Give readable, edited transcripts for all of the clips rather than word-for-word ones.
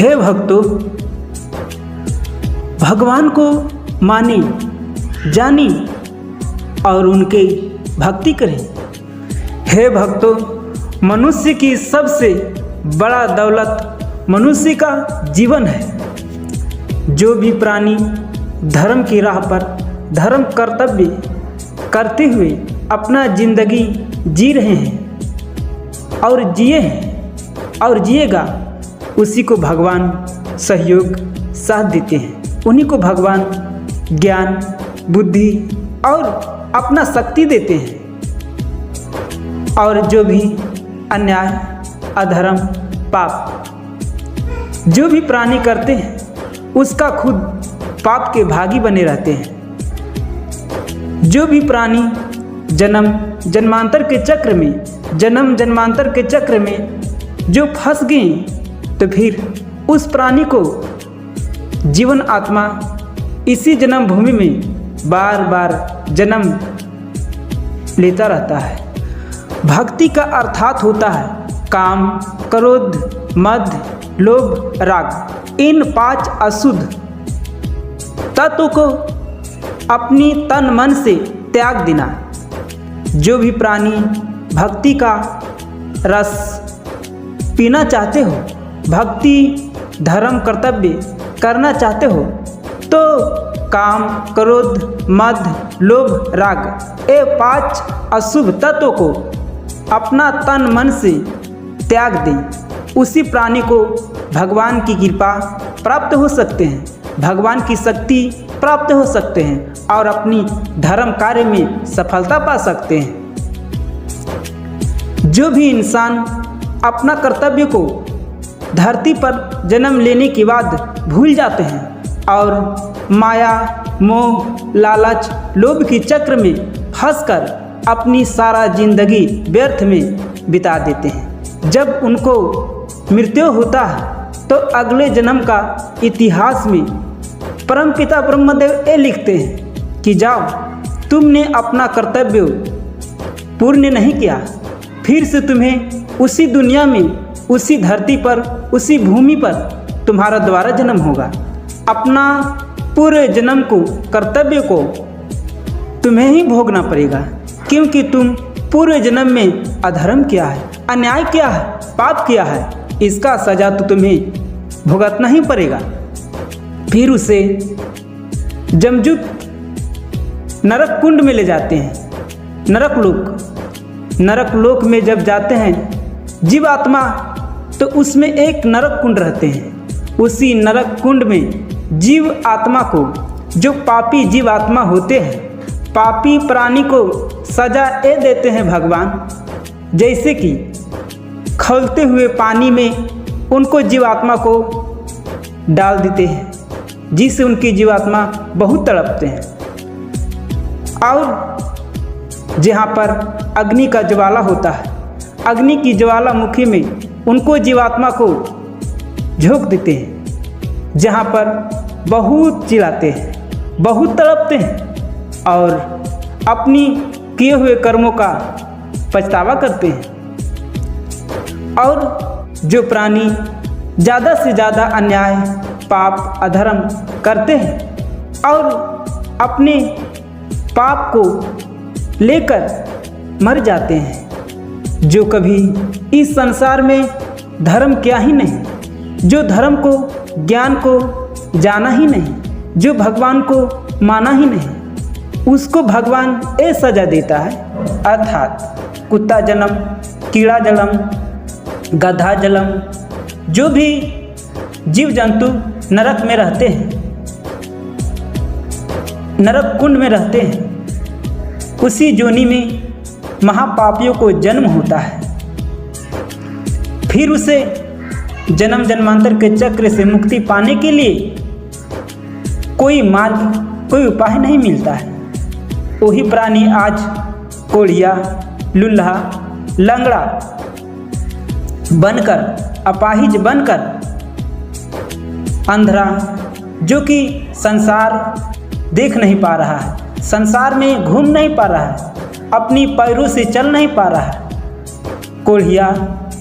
हे भक्तों, भगवान को माने, जानी और उनके भक्ति करें। हे भक्तों, मनुष्य की सबसे बड़ा दौलत मनुष्य का जीवन है। जो भी प्राणी धर्म की राह पर धर्म कर्तव्य करते हुए अपना जिंदगी जी रहे हैं और जिए हैं और जिएगा, उसी को भगवान सहयोग साथ देते हैं। उन्हीं को भगवान ज्ञान, बुद्धि और अपना शक्ति देते हैं। और जो भी अन्याय, अधर्म, पाप जो भी प्राणी करते हैं, उसका खुद पाप के भागी बने रहते हैं। जो भी प्राणी जन्म जन्मांतर के चक्र में जो फंस गए, तो फिर उस प्राणी को जीवन आत्मा इसी जन्म भूमि में बार बार जन्म लेता रहता है। भक्ति का अर्थात होता है काम, क्रोध, मद, लोभ, राग, इन 5 अशुद्ध तत्वों को अपनी तन मन से त्याग देना। जो भी प्राणी भक्ति का रस पीना चाहते हो, भक्ति धर्म कर्तव्य करना चाहते हो, तो काम, क्रोध, मद, लोभ, राग, ये 5 अशुभ तत्वों को अपना तन मन से त्याग दें। उसी प्राणी को भगवान की कृपा प्राप्त हो सकते हैं, भगवान की शक्ति प्राप्त हो सकते हैं और अपनी धर्म कार्य में सफलता पा सकते हैं। जो भी इंसान अपना कर्तव्य को धरती पर जन्म लेने के बाद भूल जाते हैं और माया, मोह, लालच, लोभ की चक्र में फंसकर अपनी सारा जिंदगी व्यर्थ में बिता देते हैं। जब उनको मृत्यु होता है तो अगले जन्म का इतिहास में परमपिता ब्रह्मदेव ये लिखते हैं कि जाओ, तुमने अपना कर्तव्य पूर्ण नहीं किया, फिर से तुम्हें उसी दुनिया में, उसी धरती पर, उसी भूमि पर तुम्हारा दोबारा जन्म होगा। अपना पूरे जन्म को, कर्तव्य को तुम्हें ही भोगना पड़ेगा, क्योंकि तुम पूरे जन्म में अधर्म किया है, अन्याय किया है, पाप किया है। इसका सजा तो तुम्हें भुगतना ही पड़ेगा। फिर उसे जमदूत नरक कुंड में ले जाते हैं, नरक लोक में जब जाते हैं जीवात्मा, तो उसमें एक नरक कुंड रहते हैं। उसी नरक कुंड में जीव आत्मा को, जो पापी जीव आत्मा होते हैं, पापी प्राणी को सजा ये देते हैं भगवान, जैसे कि खौलते हुए पानी में उनको जीवात्मा को डाल देते हैं, जिससे उनकी जीवात्मा बहुत तड़पते हैं। और जहाँ पर अग्नि का ज्वाला होता है, अग्नि की ज्वालामुखी में उनको जीवात्मा को झोंक देते हैं, जहाँ पर बहुत चिल्लाते हैं, बहुत तड़पते हैं और अपनी किए हुए कर्मों का पछतावा करते हैं। और जो प्राणी ज़्यादा से ज़्यादा अन्याय, पाप, अधर्म करते हैं और अपने पाप को लेकर मर जाते हैं, जो कभी इस संसार में धर्म किया ही नहीं, जो धर्म को, ज्ञान को जाना ही नहीं, जो भगवान को माना ही नहीं, उसको भगवान ये सजा देता है, अर्थात कुत्ता जन्म, कीड़ा जन्म, गधा जन्म। जो भी जीव जंतु नरक में रहते हैं, नरक कुंड में रहते हैं, उसी योनि में महापापियों को जन्म होता है। फिर उसे जन्म जन्मांतर के चक्र से मुक्ति पाने के लिए कोई मार्ग, कोई उपाय नहीं मिलता है। वही प्राणी आज कोढ़िया, लुल्हा, लंगड़ा बनकर, अपाहिज बनकर, अंधरा, जो कि संसार देख नहीं पा रहा है, संसार में घूम नहीं पा रहा है, अपनी पैरों से चल नहीं पा रहा है, कोढ़िया,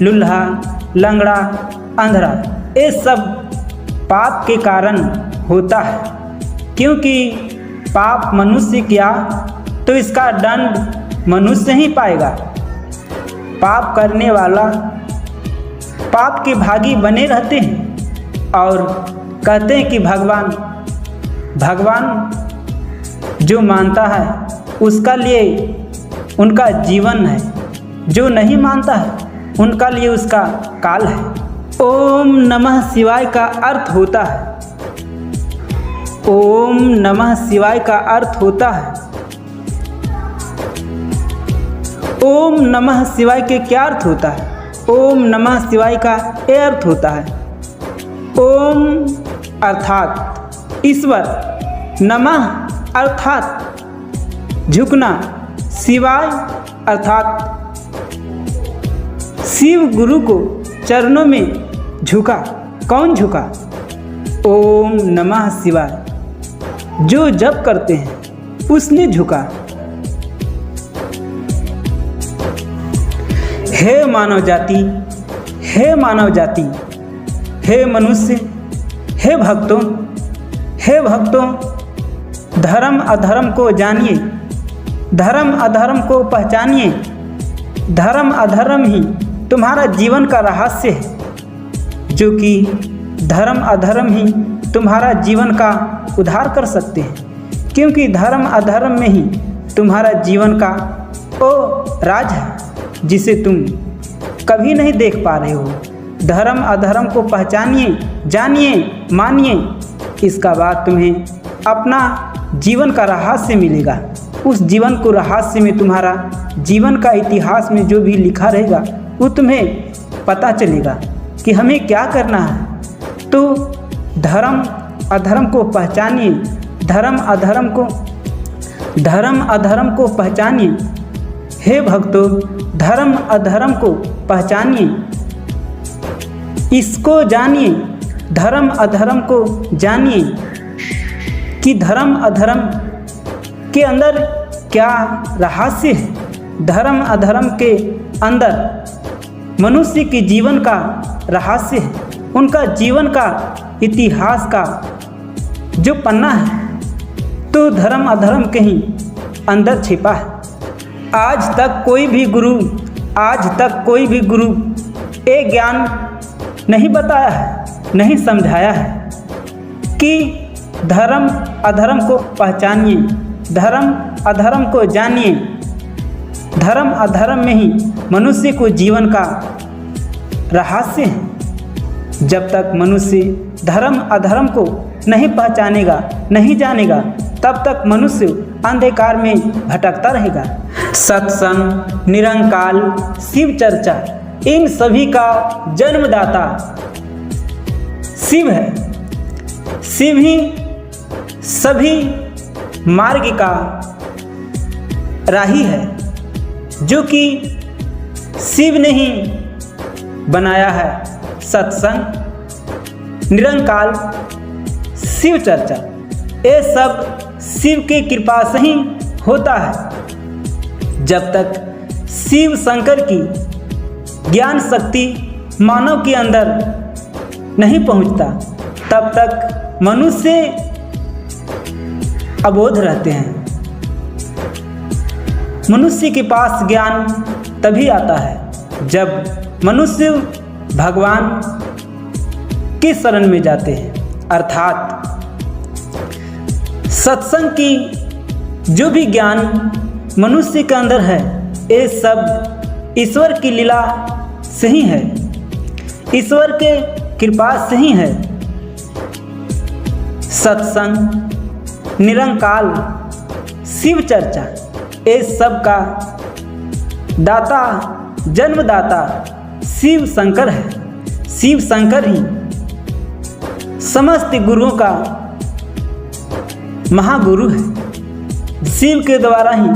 लुल्हा, लंगड़ा, अंधरा, ये सब पाप के कारण होता है, क्योंकि पाप मनुष्य किया तो इसका दंड मनुष्य ही पाएगा। पाप करने वाला पाप के भागी बने रहते हैं और कहते हैं कि भगवान जो मानता है उसका लिए उनका जीवन है, जो नहीं मानता है उनका लिए उसका काल है। ओम नमः शिवाय का अर्थ होता है, ओम नमः शिवाय का अर्थ होता है, ओम नमः शिवाय के क्या अर्थ होता है? ओम नमः शिवाय का ये अर्थ होता है, ओम अर्थात ईश्वर, नमः अर्थात झुकना, शिवाय अर्थात शिव गुरु को चरणों में झुका। कौन झुका? ओम नमः शिवाय जो जप करते हैं उसने झुका। हे मानव जाति, हे मानव जाति, हे मनुष्य, हे भक्तों, हे भक्तों, धर्म अधर्म को जानिए, धर्म अधर्म को पहचानिए। धर्म अधर्म ही तुम्हारा जीवन का रहस्य है, जो कि धर्म अधर्म ही तुम्हारा जीवन का उद्धार कर सकते हैं, क्योंकि धर्म अधर्म में ही तुम्हारा जीवन का वो राज है जिसे तुम कभी नहीं देख पा रहे हो। धर्म अधर्म को पहचानिए, जानिए, मानिए, इसका बाद तुम्हें अपना जीवन का रहस्य मिलेगा। उस जीवन को रहस्य में तुम्हारा जीवन का इतिहास में जो भी लिखा रहेगा वो तुम्हें पता चलेगा कि हमें क्या करना है। तो धर्म अधर्म को पहचानिए, धर्म अधर्म को पहचानिए। हे भक्तों, धर्म अधर्म को पहचानिए, इसको जानिए, धर्म अधर्म को जानिए कि धर्म अधर्म के अंदर क्या रहस्य है। धर्म अधर्म के अंदर मनुष्य के जीवन का रहस्य है, उनका जीवन का इतिहास का जो पन्ना है, तो धर्म अधर्म के ही अंदर छिपा है। आज तक कोई भी गुरु ये ज्ञान नहीं बताया है, नहीं समझाया है कि धर्म अधर्म को पहचानिए, धर्म अधर्म को जानिए। धर्म अधर्म में ही मनुष्य को जीवन का रहस्य है। जब तक मनुष्य धर्म अधर्म को नहीं पहचानेगा, नहीं जानेगा, तब तक मनुष्य अंधकार में भटकता रहेगा। सत्संग, निरंकाल, शिव चर्चा, इन सभी का जन्मदाता शिव है। शिव ही सभी मार्ग का राही है, जो कि शिव ने ही बनाया है। सत्संग, निरंकाल, शिव चर्चा, ये सब शिव की कृपा से ही होता है। जब तक शिव शंकर की ज्ञान शक्ति मानव के अंदर नहीं पहुंचता, तब तक मनुष्य अबोध रहते हैं। मनुष्य के पास ज्ञान तभी आता है जब मनुष्य भगवान के शरण में जाते हैं, अर्थात सत्संग की जो भी ज्ञान मनुष्य के अंदर है, ये सब ईश्वर की लीला से ही है, ईश्वर के कृपा से ही है। सत्संग, निरंकाल, शिव चर्चा, ये सब का दाता, जन्मदाता शिव शंकर है। शिव शंकर ही समस्त गुरुओं का महागुरु है। शिव के द्वारा ही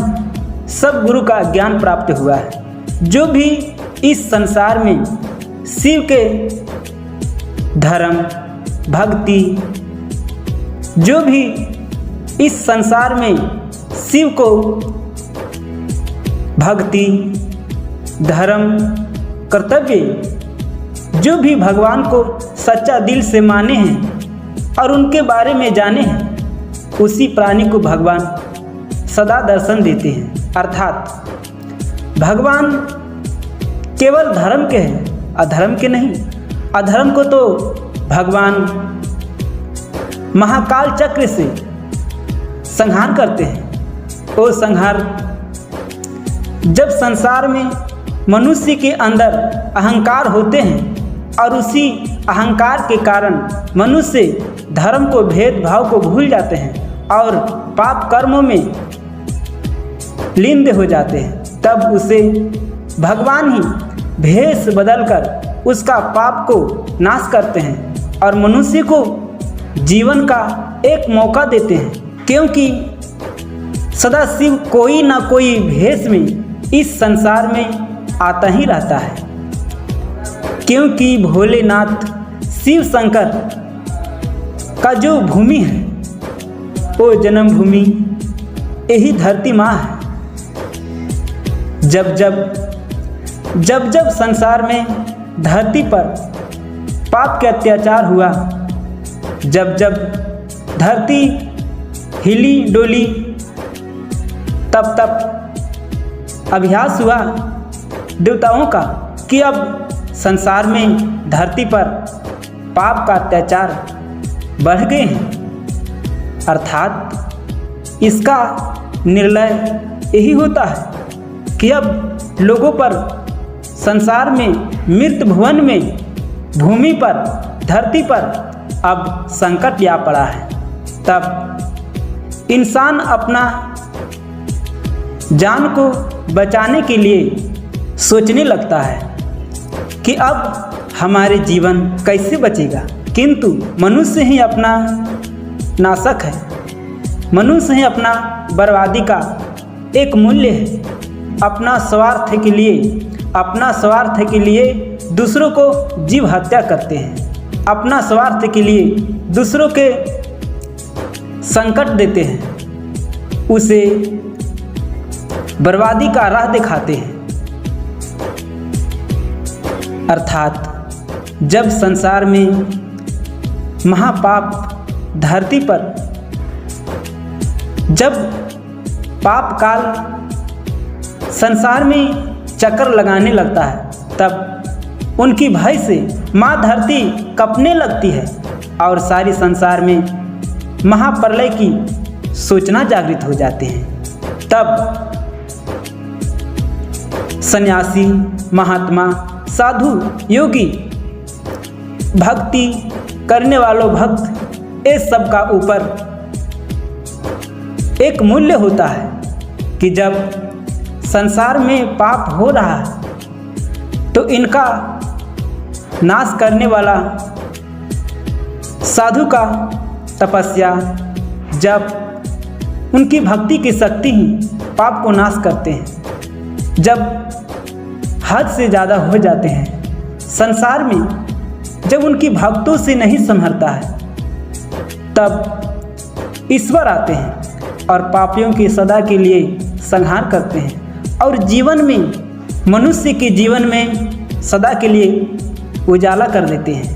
सब गुरु का ज्ञान प्राप्त हुआ है। जो भी इस संसार में शिव के धर्म, भक्ति, जो भी इस संसार में शिव को भक्ति, धर्म, कर्तव्य, जो भी भगवान को सच्चा दिल से माने हैं और उनके बारे में जाने हैं, उसी प्राणी को भगवान सदा दर्शन देते हैं। अर्थात भगवान केवल धर्म के हैं, अधर्म के नहीं। अधर्म को तो भगवान महाकाल चक्र से संहार करते हैं। वो संहार जब संसार में मनुष्य के अंदर अहंकार होते हैं और उसी अहंकार के कारण मनुष्य धर्म को, भेदभाव को भूल जाते हैं और पाप कर्मों में लीन हो जाते हैं, तब उसे भगवान ही भेष बदलकर उसका पाप को नाश करते हैं और मनुष्य को जीवन का एक मौका देते हैं। क्योंकि सदा शिव कोई ना कोई भेष में इस संसार में आता ही रहता है, क्योंकि भोलेनाथ शिव शंकर का जो भूमि है वो जन्मभूमि यही धरती माँ है। जब जब संसार में धरती पर पाप के अत्याचार हुआ, जब धरती हिली डोली, तब अभ्यास हुआ देवताओं का कि अब संसार में धरती पर पाप का अत्याचार बढ़ गए हैं। अर्थात इसका निर्णय यही होता है कि अब लोगों पर संसार में, मृत भुवन में, भूमि पर, धरती पर अब संकट आ पड़ा है। तब इंसान अपना जान को बचाने के लिए सोचने लगता है कि अब हमारे जीवन कैसे बचेगा। किंतु मनुष्य ही अपना नाशक है, मनुष्य ही अपना बर्बादी का एक मूल्य है। अपना स्वार्थ के लिए दूसरों को जीव हत्या करते हैं, अपना स्वार्थ के लिए दूसरों के संकट देते हैं, उसे बर्बादी का राह दिखाते हैं। अर्थात जब संसार में महापाप धरती पर, जब पाप काल संसार में चक्कर लगाने लगता है, तब उनकी भय से माँ धरती कँपने लगती है और सारी संसार में महाप्रलय की सूचना जागृत हो जाते हैं। तब सन्यासी, महात्मा, साधु, योगी, भक्ति करने वालों भक्त, इस सब का ऊपर एक मूल्य होता है कि जब संसार में पाप हो रहा है तो इनका नाश करने वाला साधु का तपस्या, जब उनकी भक्ति की शक्ति ही पाप को नाश करते हैं। जब हद से ज़्यादा हो जाते हैं संसार में, जब उनकी भक्तों से नहीं संभलता है, तब ईश्वर आते हैं और पापियों की सदा के लिए संहार करते हैं और जीवन में, मनुष्य के जीवन में सदा के लिए उजाला कर देते हैं।